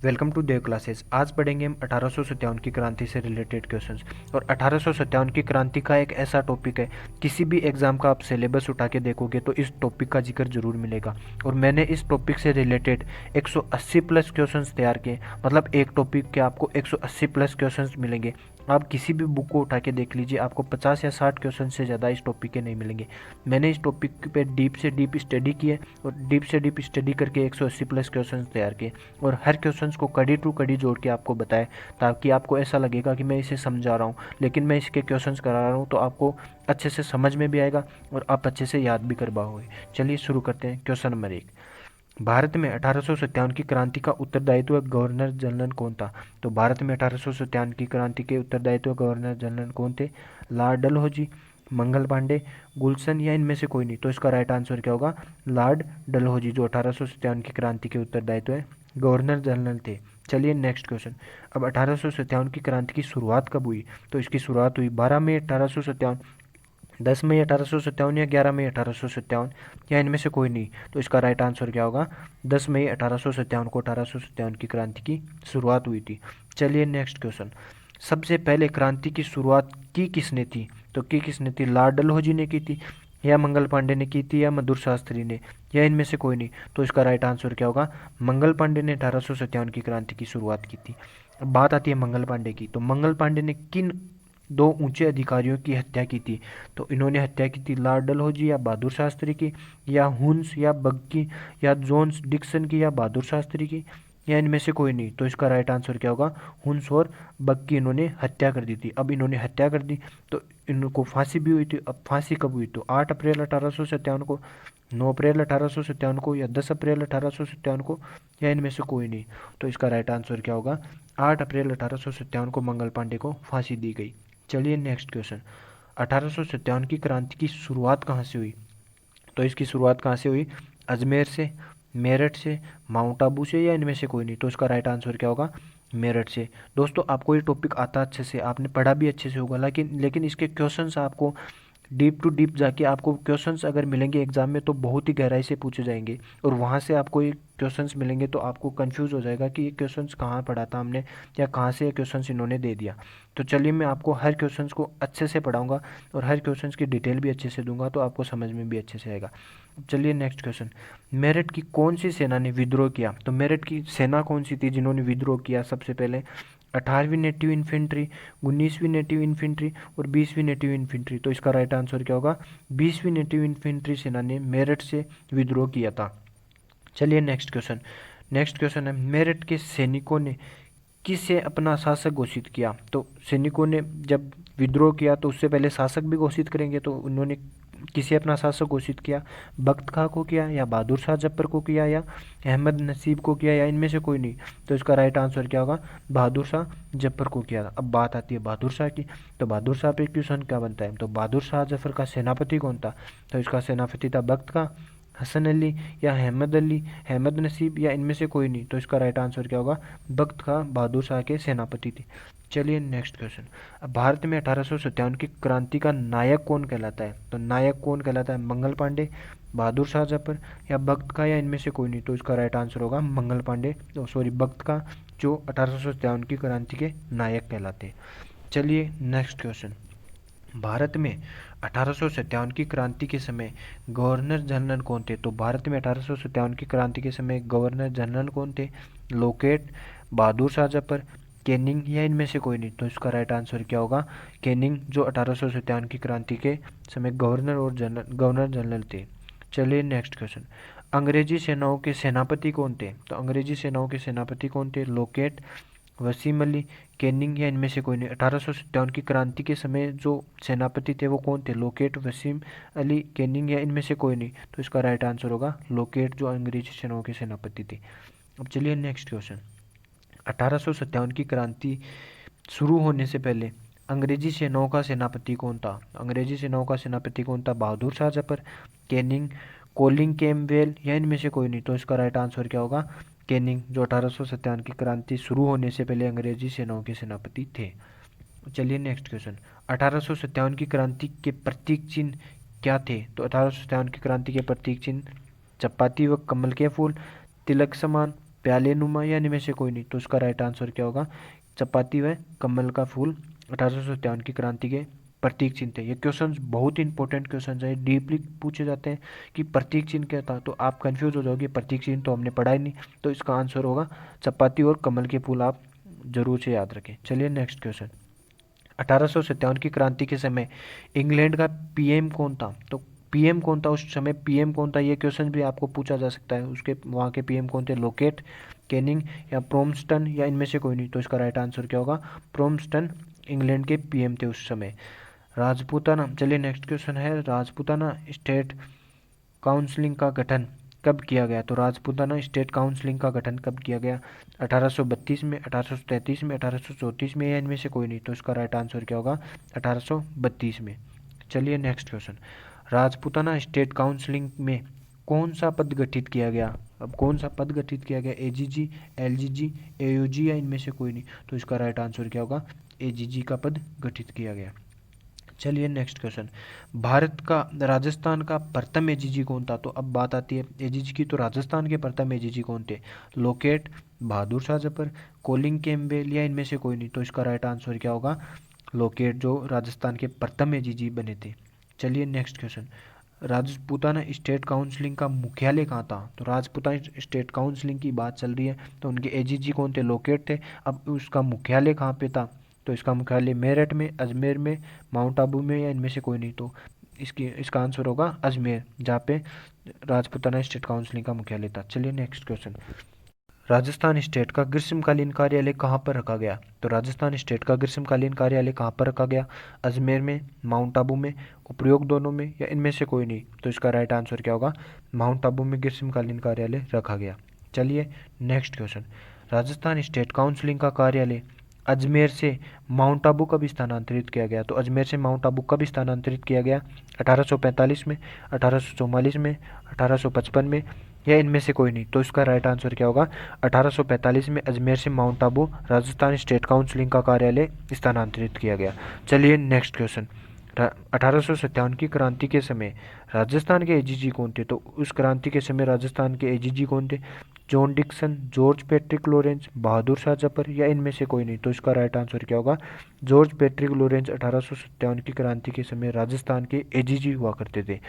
Welcome to Dev classes. आज पढ़ेंगे हम 1857 की क्रांति से रिलेटेड क्वेश्चंस। और 1857 की क्रांति का एक ऐसा टॉपिक है, किसी भी एग्जाम का आप सिलेबस उठा के देखोगे तो इस टॉपिक का जिक्र जरूर मिलेगा। और मैंने इस टॉपिक से रिलेटेड 180 प्लस क्वेश्चंस तैयार किए। मतलब एक टॉपिक के आपको 180 प्लस क्वेश्चंस मिलेंगे। आप किसी भी बुक को उठा के देख लीजिए, आपको 50 या 60 क्वेश्चन से ज़्यादा इस टॉपिक के नहीं मिलेंगे। मैंने इस टॉपिक पे डीप से डीप स्टडी किए और डीप से डीप स्टडी करके 180 प्लस क्वेश्चन तैयार किए और हर क्वेश्चंस को कड़ी टू कड़ी जोड़ के आपको बताएं, ताकि आपको ऐसा लगेगा कि मैं इसे समझा रहा हूँ लेकिन मैं इसके क्वेश्चंस करा रहा हूँ, तो आपको अच्छे से समझ में भी आएगा और आप अच्छे से याद भी कर पाओगे। चलिए शुरू करते हैं। क्वेश्चन नंबर 1, भारत में 1857 की क्रांति का उत्तरदायित्व गवर्नर जनरल कौन था? तो भारत में 1857 की क्रांति के उत्तरदायित्व गवर्नर जनरल कौन थे? लॉर्ड डलहौजी, मंगल पांडे, गुलशन या इनमें से कोई नहीं? तो इसका राइट आंसर क्या होगा? लॉर्ड डलहौजी, जो 1857 की क्रांति के उत्तरदायित्व है गवर्नर जनरल थे। चलिए नेक्स्ट क्वेश्चन। अब 1857 की क्रांति की शुरुआत कब हुई? तो इसकी शुरुआत हुई 12 मई 1857, 10 मई 1857 या 11 मई 1857 या इनमें से कोई नहीं? तो इसका राइट आंसर क्या होगा? 10 मई 1857 को 1857 की क्रांति की शुरुआत हुई थी। चलिए नेक्स्ट क्वेश्चन। सबसे पहले क्रांति की शुरुआत की किसने थी? तो की किसने थी? लॉर्ड डलहौजी ने की थी, या मंगल पांडे ने की थी, या मधुर शास्त्री ने, या इनमें से कोई नहीं? तो इसका राइट आंसर क्या होगा? मंगल पांडे ने 1857 की क्रांति की शुरुआत की थी। अब बात आती है मंगल पांडे की। तो मंगल पांडे ने किन दो ऊंचे अधिकारियों की हत्या की थी? तो इन्होंने हत्या की थी लॉर्ड डलहौजी या बहादुर शास्त्री की, या हुन्स या बग्गी, या जोन्स डिक्सन की, या बहादुर शास्त्री की, या इनमें से कोई नहीं? तो इसका राइट आंसर क्या होगा? हुन्स और बग की इन्होंने हत्या कर दी थी। अब इन्होंने हत्या कर दी तो इनको फांसी भी हुई थी। अब फांसी कब हुई? तो 8 अप्रैल 1857 को, 9 अप्रैल 1857 को, या 10 अप्रैल 1857 को, या इनमें से कोई नहीं? तो इसका राइट आंसर क्या होगा? 8 अप्रैल 1857 को मंगल पांडे को फांसी दी गई। चलिए नेक्स्ट क्वेश्चन। 1857 की क्रांति की शुरुआत कहाँ से हुई? तो इसकी शुरुआत कहाँ से हुई? अजमेर से, मेरठ से, माउंट आबू से, या इनमें से कोई नहीं? तो इसका राइट आंसर क्या होगा? मेरठ से। दोस्तों आपको ये टॉपिक आता अच्छे से, आपने पढ़ा भी अच्छे से होगा, लेकिन इसके क्वेश्चंस आपको डीप टू डीप जाके आपको क्वेश्चंस अगर मिलेंगे एग्जाम में तो बहुत ही गहराई से पूछे जाएंगे, और वहाँ से आपको ये क्वेश्चंस मिलेंगे तो आपको कंफ्यूज हो जाएगा कि ये क्वेश्चंस कहाँ पढ़ा था हमने, या कहाँ से ये क्वेश्चंस इन्होंने दे दिया। तो चलिए मैं आपको हर क्वेश्चंस को अच्छे से पढ़ाऊंगा और हर क्वेश्चंस की डिटेल भी अच्छे से दूंगा, तो आपको समझ में भी अच्छे से आएगा। चलिए नेक्स्ट क्वेश्चन। मेरठ की कौन सी सेना ने विद्रोह किया? तो मेरठ की सेना कौन सी थी जिन्होंने विद्रोह किया सबसे पहले? 18वीं नेटिव इन्फेंट्री, 19वीं नेटिव इन्फेंट्री और 20वीं नेटिव इन्फेंट्री। तो इसका राइट आंसर क्या होगा? 20वीं नेटिव इन्फेंट्री सेना ने मेरठ से विद्रोह किया था। चलिए नेक्स्ट क्वेश्चन। नेक्स्ट क्वेश्चन है, मेरठ के सैनिकों ने किसे अपना शासक घोषित किया? तो सैनिकों ने जब विद्रोह किया तो उससे पहले शासक भी घोषित करेंगे, तो उन्होंने किसे अपना शासक घोषित किया? बख्त खां को किया, या बहादुर शाह जफर को किया, या अहमद नसीब को किया, या इनमें से कोई नहीं? तो इसका राइट आंसर क्या होगा? बहादुर शाह जफर को किया। अब बात आती है बहादुर शाह की। तो बहादुर शाह पे क्वेश्चन क्या बनता है? तो बहादुर शाह जफर का सेनापति कौन था? तो इसका सेनापति था बख्त खां, हसन अली, या अहमद अली, अहमद नसीब, या इनमें से कोई नहीं? तो इसका राइट आंसर क्या होगा? बख्त खां बहादुर शाह के सेनापति थे। चलिए नेक्स्ट क्वेश्चन। अब भारत में 1857 की क्रांति का नायक कौन कहलाता है? तो नायक कौन कहलाता है? मंगल पांडे, बहादुर शाह जफर, या बख्त खां, या इनमें से कोई नहीं? तो इसका राइट आंसर होगा मंगल पांडे, सॉरी बख्त खां, जो 1857 की क्रांति के नायक कहलाते हैं। चलिए नेक्स्ट क्वेश्चन। भारत में 1857 की क्रांति के समय गवर्नर जनरल कौन थे? तो भारत में 1857 की क्रांति के समय गवर्नर जनरल कौन थे? लोकेट, बहादुर शाह जफर, कैनिंग, या इनमें से कोई नहीं? तो इसका राइट आंसर क्या होगा? कैनिंग, जो 1857 की क्रांति के समय गवर्नर जनरल थे। चलिए नेक्स्ट क्वेश्चन। अंग्रेजी सेनाओं के सेनापति कौन थे? तो अंग्रेजी सेनाओं के सेनापति कौन थे? लोकेट, वसीम अली, कैनिंग, या इनमें से कोई नहीं? 1857 की क्रांति के समय जो सेनापति थे वो कौन थे? लोकेट, वसीम अली, कैनिंग, या इनमें से कोई नहीं? तो इसका राइट आंसर होगा लोकेट, जो अंग्रेजी सेनाओं के सेनापति थे। अब चलिए नेक्स्ट क्वेश्चन। 1857 की क्रांति शुरू होने से पहले अंग्रेजी सेनाओं का सेनापति कौन था? अंग्रेजी सेनाओं का सेनापति कौन था? Bahadur Shah Zafar, Canning, Colin Campbell, या इनमें से कोई नहीं? तो इसका राइट आंसर क्या होगा? कैनिंग, जो 1857 की क्रांति शुरू होने से पहले अंग्रेजी सेनाओं के सेनापति थे। चलिए नेक्स्ट क्वेश्चन। 1857 की क्रांति के प्रतीक चिन्ह क्या थे? तो 1857 की क्रांति के प्रतीक चिन्ह चपाती व कमल के फूल, तिलक समान, प्याले नुमा या इनमें से कोई नहीं, तो इसका राइट आंसर क्या होगा, चपाती व कमल का फूल 1857 की क्रांति के प्रतीक चिन्ह थे। ये क्वेश्चन बहुत इंपॉर्टेंट क्वेश्चन है, डीपली पूछे जाते हैं कि प्रतीक चिन्ह क्या था, तो आप कंफ्यूज हो जाओगे, प्रतीक चिन्ह तो हमने पढ़ा ही नहीं, तो इसका आंसर होगा चपाती और कमल के फूल, आप जरूर से याद रखें। चलिए नेक्स्ट क्वेश्चन, 1857 की क्रांति के समय इंग्लैंड का पीएम कौन था, तो पीएम कौन था उस समय, पीएम कौन था, ये क्वेश्चन भी आपको पूछा जा सकता है, उसके वहाँ के पीएम कौन थे, लोकेट, कैनिंग या प्रोम्स्टन या इनमें से कोई नहीं, तो इसका राइट आंसर क्या होगा, प्रोम्स्टन इंग्लैंड के पीएम थे उस समय। राजपूताना, चलिए नेक्स्ट क्वेश्चन है, राजपूताना स्टेट काउंसिलिंग का गठन कब किया गया, तो राजपूताना स्टेट काउंसिलिंग का गठन कब किया गया, 1832 में, 1833 में, 1834 में या इनमें से कोई नहीं, तो इसका राइट आंसर क्या होगा, 1832 में। चलिए next question, Rajputana state counselling में कौन सा पद गठित किया गया, अब कौन सा पद गठित किया गया, एजीजी, एलजीजी, एयूजी या इनमें से कोई नहीं, तो इसका राइट आंसर क्या होगा, एजीजी का पद गठित किया गया। चलिए नेक्स्ट क्वेश्चन, भारत का राजस्थान का प्रथम एजीजी कौन था, तो अब बात आती है एजीजी की, तो राजस्थान के प्रथम एजीजी कौन थे, लोकेट, बहादुर शाह जफर, कोलिंग कैम्पबेल या इनमें से कोई नहीं, तो इसका राइट आंसर क्या होगा, लोकेट, जो राजस्थान के प्रथम एजीजी बने थे। चलिए next question, Rajputana state counselling का मुख्यालय कहाँ था, तो राजपूताना स्टेट काउंसिलिंग की बात चल रही है, तो उनके एजीजी कौन थे, लोकेट थे। अब उसका मुख्यालय कहाँ पे था, तो इसका मुख्यालय मेरठ में, अजमेर में, माउंट आबू में या इनमें से कोई नहीं, तो इसका आंसर होगा अजमेर, जहाँ पे राजपूताना स्टेट काउंसिलिंग का मुख्यालय था। चलिए नेक्स्ट क्वेश्चन, राजस्थान स्टेट का ग्रीष्मकालीन कार्यालय कहाँ पर रखा गया, तो राजस्थान स्टेट का ग्रीष्मकालीन कार्यालय कहाँ पर रखा गया, अजमेर में, माउंट आबू में, उपयोग दोनों में या इनमें से कोई नहीं, तो इसका राइट आंसर क्या होगा, माउंट आबू में ग्रीष्मकालीन कार्यालय रखा गया। चलिए next question, Rajasthan state counselling का कार्यालय अजमेर से माउंट आबू कब स्थानांतरित किया गया, तो अजमेर से माउंट आबू कब स्थानांतरित किया गया, 1845 में, 1844 में, 1855 में या इनमें से कोई नहीं, तो इसका राइट आंसर क्या होगा, 1845 में अजमेर से mount Abu Rajasthan state counselling का कार्यालय स्थानांतरित किया गया। चलिए नेक्स्ट क्वेश्चन, 1857 की क्रांति के समय राजस्थान के एजीजी कौन थे, तो उस क्रांति के समय राजस्थान के एजीजी कौन थे, John Dixon, George Patrick Lawrence, Bahadur Shah Zafar या इनमें से कोई नहीं, तो इसका राइट आंसर क्या होगा, जॉर्ज पैट्रिक लॉरेंस 1857 की क्रांति के समय राजस्थान के एजीजी हुआ करते थे।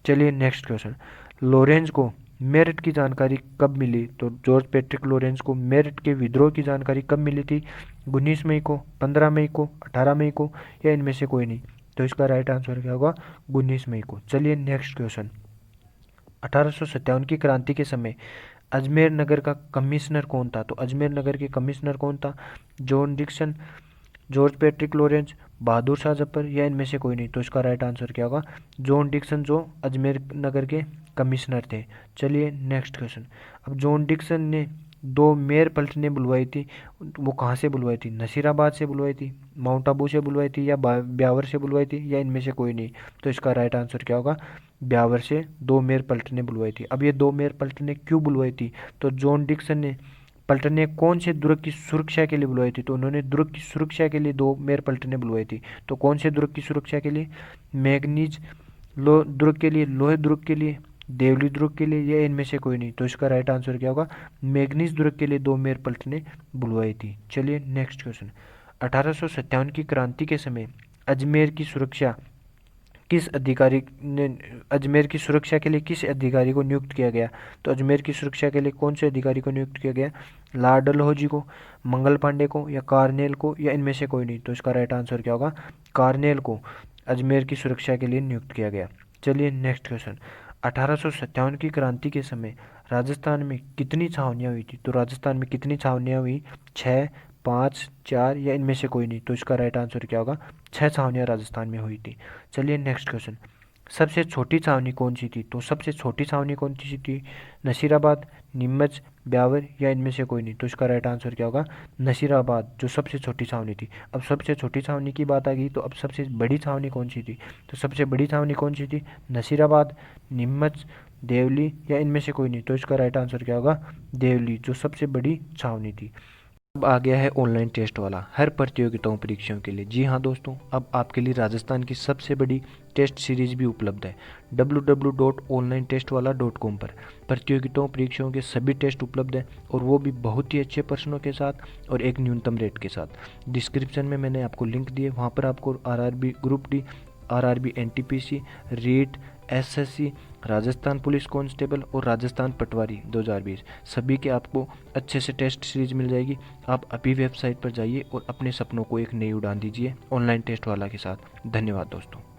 चलिए नेक्स्ट क्वेश्चन, लॉरेंस को मेरठ की जानकारी कब मिली, तो जॉर्ज पैट्रिक लॉरेंस को मेरठ के विद्रोह की जानकारी कब मिली थी, 19 मई को, 15 मई को, 18 मई को या इनमें से कोई नहीं, तो इसका राइट आंसर क्या होगा, 19 मई को। चलिए नेक्स्ट क्वेश्चन, 1857 की क्रांति के समय अजमेर नगर का कमिश्नर कौन था, तो अजमेर नगर के कमिश्नर कौन था, John Dixon, George Patrick Lawrence, Bahadur Shah Zafar या इनमें से कोई नहीं, तो इसका राइट आंसर क्या होगा, जॉन डिक्सन, जो अजमेर नगर के कमिश्नर थे। चलिए नेक्स्ट क्वेश्चन, अब जॉन डिक्सन ने दो मेयर पलटनें बुलवाई थी, वो कहाँ से बुलवाई थी, नसीराबाद से बुलवाई थी, माउंट आबू से बुलवाई थी या ब्यावर से बुलवाई थी या इनमें से कोई नहीं, तो इसका राइट आंसर क्या होगा, ब्यावर से दो मेयर पलटनें बुलवाई थी। अब ये दो मेयर पलटनें क्यों बुलवाई थी, तो जॉन डिक्सन ने पलटनें कौन से दुर्ग की सुरक्षा के लिए बुलवाई थी, तो उन्होंने दुर्ग की सुरक्षा के लिए दो मेयर पलटनें बुलवाई थी, तो कौन से दुर्ग की सुरक्षा के लिए, मैग्नीज दुर्ग के लिए, लोहे दुर्ग के लिए, देवली दुर्ग के लिए या इनमें से कोई नहीं, तो इसका राइट आंसर क्या होगा, मैग्नीज दुर्ग के लिए दो मेयर पलटनें बुलवाई थी। चलिए नेक्स्ट क्वेश्चन, 1857 की क्रांति के समय अजमेर की सुरक्षा किस अधिकारी ने, अजमेर की सुरक्षा के लिए किस अधिकारी को नियुक्त किया गया, तो अजमेर की सुरक्षा के लिए कौन से अधिकारी को नियुक्त किया गया, लॉर्ड डलहौजी को, मंगल पांडे को या कार्नेल को या इनमें से कोई नहीं, तो इसका राइट आंसर क्या होगा, कार्नेल को अजमेर की सुरक्षा के लिए नियुक्त किया गया। चलिए नेक्स्ट क्वेश्चन, 1857 की क्रांति के समय राजस्थान में कितनी छावनियाँ हुई थी, तो राजस्थान में कितनी छावनियाँ हुई, 6, 5, 4 या इनमें से कोई नहीं, तो इसका राइट आंसर क्या होगा, 6 छावनियाँ राजस्थान में हुई थी। चलिए नेक्स्ट क्वेश्चन, सबसे छोटी छावनी कौन सी थी, तो सबसे छोटी छावनी कौन सी थी, नसीराबाद, नीमच, ब्यावर या इनमें से कोई नहीं, तो इसका राइट आंसर क्या होगा, नसीराबाद, जो सबसे छोटी छावनी थी। अब सबसे छोटी छावनी की बात आ गई, तो अब सबसे बड़ी छावनी कौन सी थी, तो सबसे बड़ी छावनी कौन सी थी, नसीराबाद, नीमच, देवली या इनमें से कोई नहीं, तो इसका राइट आंसर क्या होगा, देवली, जो सबसे बड़ी छावनी थी। अब आ गया है ऑनलाइन टेस्ट वाला हर प्रतियोगिताओं परीक्षाओं के लिए। जी हाँ दोस्तों, अब आपके लिए राजस्थान की सबसे बड़ी टेस्ट सीरीज भी उपलब्ध है www.onlinetestwala.com पर। प्रतियोगिताओं परीक्षाओं के सभी टेस्ट उपलब्ध हैं और वो भी बहुत ही अच्छे प्रश्नों के साथ और एक न्यूनतम रेट के साथ। डिस्क्रिप्शन में मैंने आपको लिंक दिए, वहाँ पर आपको RRB group D, RRB NTPC, REET, SSC, Rajasthan police constable और राजस्थान पटवारी 2020 सभी के आपको अच्छे से टेस्ट सीरीज मिल जाएगी। आप अभी वेबसाइट पर जाइए और अपने सपनों को एक नई उड़ान दीजिए ऑनलाइन टेस्ट वाला के साथ। धन्यवाद दोस्तों।